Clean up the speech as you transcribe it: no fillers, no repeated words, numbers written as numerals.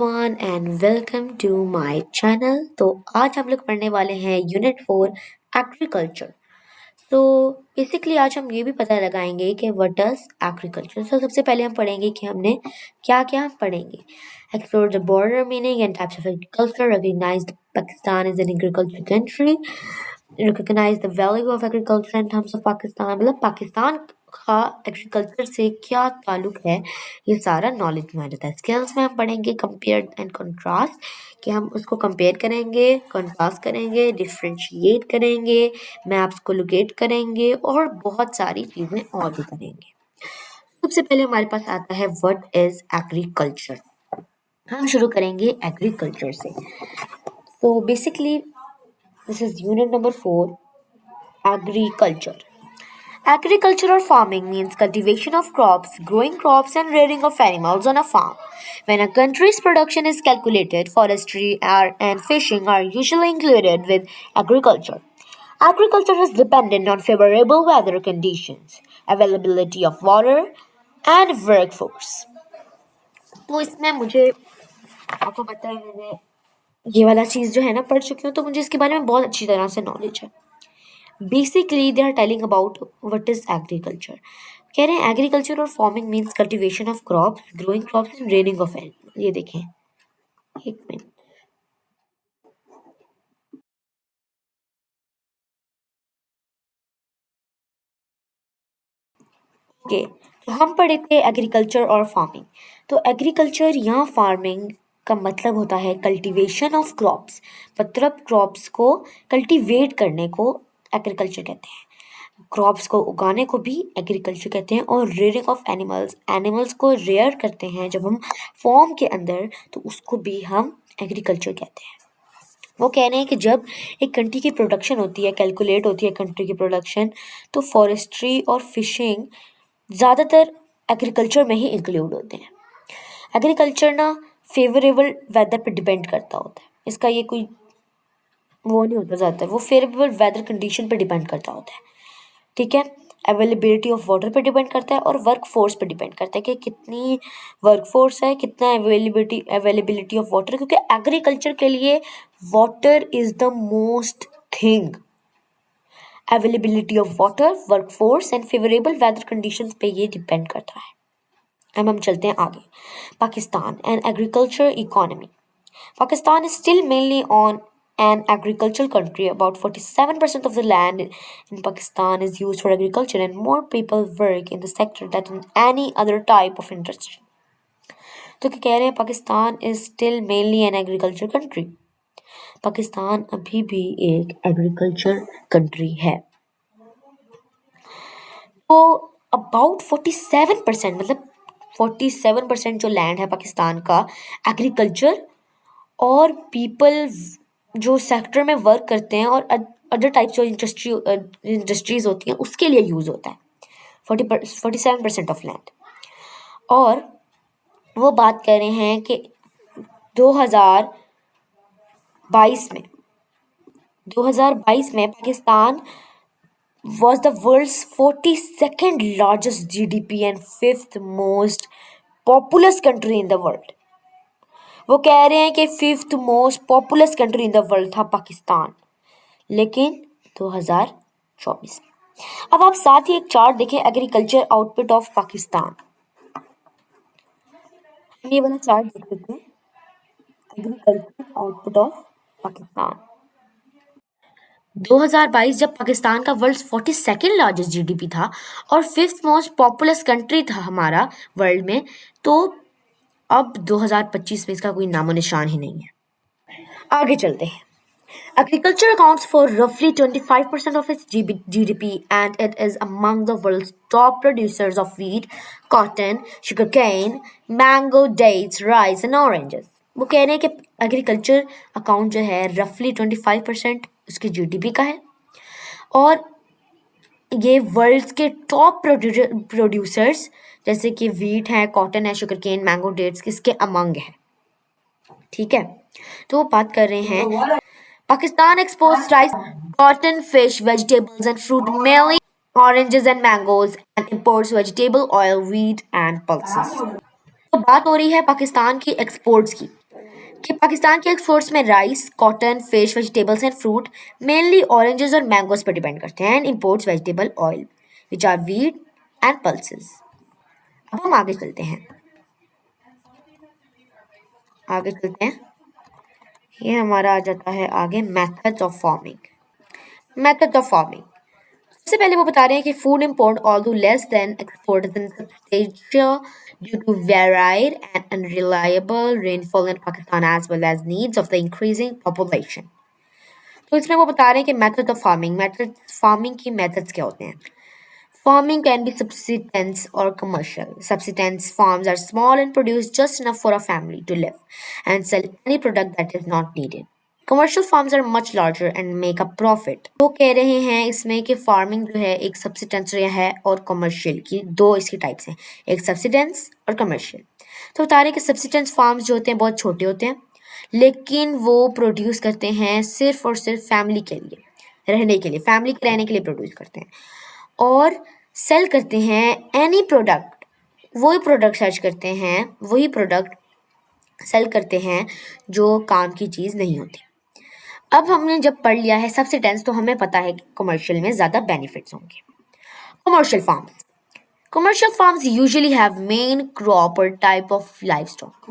Everyone and welcome to my channel. तो आज हम लोग पढ़ने वाले हैं यूनिट 4 एग्रीकल्चर। सो बेसिकली आज हम ये भी पता लगाएंगे कि व्हाट डज एग्रीकल्चर। सो सबसे पहले हम पढ़ेंगे कि हमने क्या क्या पढ़ेंगे। Explore the border meaning and types of agriculture, recognise Pakistan is an agriculture country, recognise the value of agriculture in terms of Pakistan. मतलब पाकिस्तान का एग्रीकल्चर से क्या ताल्लुक है, ये सारा नॉलेज में आ जाता है। स्किल्स में हम पढ़ेंगे कंपेयर एंड कंट्रास्ट, कि हम उसको कंपेयर करेंगे, कंट्रास्ट करेंगे, डिफ्रेंशिएट करेंगे, मैप्स को लोकेट करेंगे और बहुत सारी चीज़ें और भी करेंगे। सबसे पहले हमारे पास आता है व्हाट इज एग्रीकल्चर। हम शुरू करेंगे एग्रीकल्चर से। तो basically this is unit number 4, agriculture. Agriculture or farming means cultivation of crops, growing crops, and rearing of animals on a farm. When a country's production is calculated, forestry and fishing are usually included with agriculture. Agriculture is dependent on favorable weather conditions, availability of water, and workforce. तो इसमें मुझे आपको पता है, मैंने ये वाला चीज़ जो है ना पढ़ चुकी हूँ, तो मुझे इसके बारे में बहुत अच्छी तरह से नॉलेज है। Basically they are telling about what is agriculture. कह रहे हैं एग्रीकल्चर और farming means cultivation of crops, growing crops and raining of animal. ये देखें, एक मिनट। ओके, तो हम पढ़े थे एग्रीकल्चर और फार्मिंग। तो एग्रीकल्चर या फार्मिंग का मतलब होता है कल्टीवेशन ऑफ क्रॉप्स, मतलब क्रॉप्स को कल्टीवेट करने को एग्रीकल्चर कहते हैं। क्रॉप्स को उगाने को भी एग्रीकल्चर कहते हैं। और रेयरिंग ऑफ एनिमल्स, एनिमल्स को रेयर करते हैं जब हम फॉर्म के अंदर, तो उसको भी हम एग्रीकल्चर कहते हैं। वो कह रहे हैं कि जब एक कंट्री की प्रोडक्शन होती है, कैलकुलेट होती है कंट्री की प्रोडक्शन, तो फॉरेस्ट्री और फिशिंग ज़्यादातर एग्रीकल्चर में ही इंक्लूड होते हैं। एग्रीकल्चर ना फेवरेबल वेदर पे डिपेंड करता होता है, इसका ये कोई वो नहीं होता ज़्यादातर, वो फेवरेबल वेदर कंडीशन पे डिपेंड करता होता है। ठीक है, अवेलेबिलिटी ऑफ वाटर पे डिपेंड करता है और वर्क फोर्स पे डिपेंड करता है कि कितनी वर्क फोर्स है, कितना अवेलेबिलिटी ऑफ वाटर, क्योंकि एग्रीकल्चर के लिए water is the most thing. Availability of water, work force and favourable weather conditions पे ये डिपेंड करता है। अब हम चलते हैं आगे। Pakistan and agriculture economy. Pakistan is still mainly on an agricultural country. About 47% of the land in Pakistan is used for agriculture, and more people work in the sector than in any other type of industry. तो क्या कह रहे हैं, Pakistan is still mainly N agriculture country. Pakistan अभी भी एक agriculture country है। तो अबाउट 47%, मतलब 47% जो लैंड है पाकिस्तान का एग्रीकल्चर, और पीपल जो सेक्टर में वर्क करते हैं और अदर टाइप्स ऑफ इंडस्ट्रीज होती हैं उसके लिए यूज़ होता है 47% ऑफ लैंड। और वो बात कर रहे हैं कि 2022 में Pakistan was the world's 42nd largest GDP and 5th most populous country in the world। वो कह रहे हैं कि 5th most populous country in the world था पाकिस्तान, लेकिन 2024 में। अब आप साथ ही एक चार्ट देखें, एग्रीकल्चर आउटपुट ऑफ पाकिस्तान। हम ये वाला चार्ट देख लेते हैं, एग्रीकल्चर आउटपुट ऑफ पाकिस्तान। 2022 जब पाकिस्तान का वर्ल्ड 42nd लार्जेस्ट जीडीपी था और 5th मोस्ट पॉपुलस कंट्री था हमारा वर्ल्ड में, तो अब 2025 में इसका कोई नामो निशान ही नहीं है। आगे चलते हैं। Agriculture accounts for roughly 25% of its GDP, and it is among the world's top producers of wheat, cotton, sugarcane, mango, dates, rice and oranges। वो कह रहे हैं कि एग्रीकल्चर अकाउंट जो है रफली 25% उसकी जीडीपी का है, और ये वर्ल्ड के टॉप प्रोड्यूसर्स जैसे कि वीट है, कॉटन है, शुगरकेन, मैंगो, डेट्स किसके अमंग है। ठीक है, तो वो बात कर रहे हैं Pakistan exports rice, cotton, fish, vegetables and fruit, mainly oranges and mangoes, and imports vegetable oil, wheat and pulses। तो बात हो रही है पाकिस्तान की एक्सपोर्ट्स की। कि पाकिस्तान के एक्सपोर्ट्स में rice, cotton, fish, vegetables and fruit mainly oranges और मैंगोज पर डिपेंड करते हैं and imports vegetable oil which are wheat and pulses. अब हम आगे चलते हैं। ये हमारा आ जाता है आगे मेथड्स ऑफ फार्मिंग। सबसे पहले वो बता रहे हैं कि food import although less than export is in substantial due to varied and unreliable rainfall in Pakistan as well as needs of the increasing population. तो इसमें वो बता रहे हैं कि फार्मिंग की मेथड्स क्या होते हैं। Farming can be subsistence or commercial. Subsistence farms are small and produce just enough for a family to live and sell any product that is not needed. Commercial farms are much larger and make a profit. वो कह रहे हैं इसमें कि farming जो है एक subsidence है और कमर्शियल की दो इसकी टाइप्स हैं, एक सब्सिडेंस और कमर्शियल। तो बता रहे हैं कि सब्सिडेंस फार्म्स जो होते हैं बहुत छोटे होते हैं, लेकिन वो प्रोड्यूस करते हैं सिर्फ और सिर्फ फैमिली के लिए रहने के लिए, फैमिली के रहने के लिए प्रोड्यूस करते हैं और सेल करते हैं एनी प्रोडक्ट, वही प्रोडक्ट सेल करते हैं जो काम की चीज़ नहीं होती। अब हमने जब पढ़ लिया है सब्सिडेंस तो हमें पता है कि कमर्शियल में ज़्यादा बेनिफिट्स होंगे। Commercial farms usually have main crop और टाइप ऑफ लाइव स्टॉक।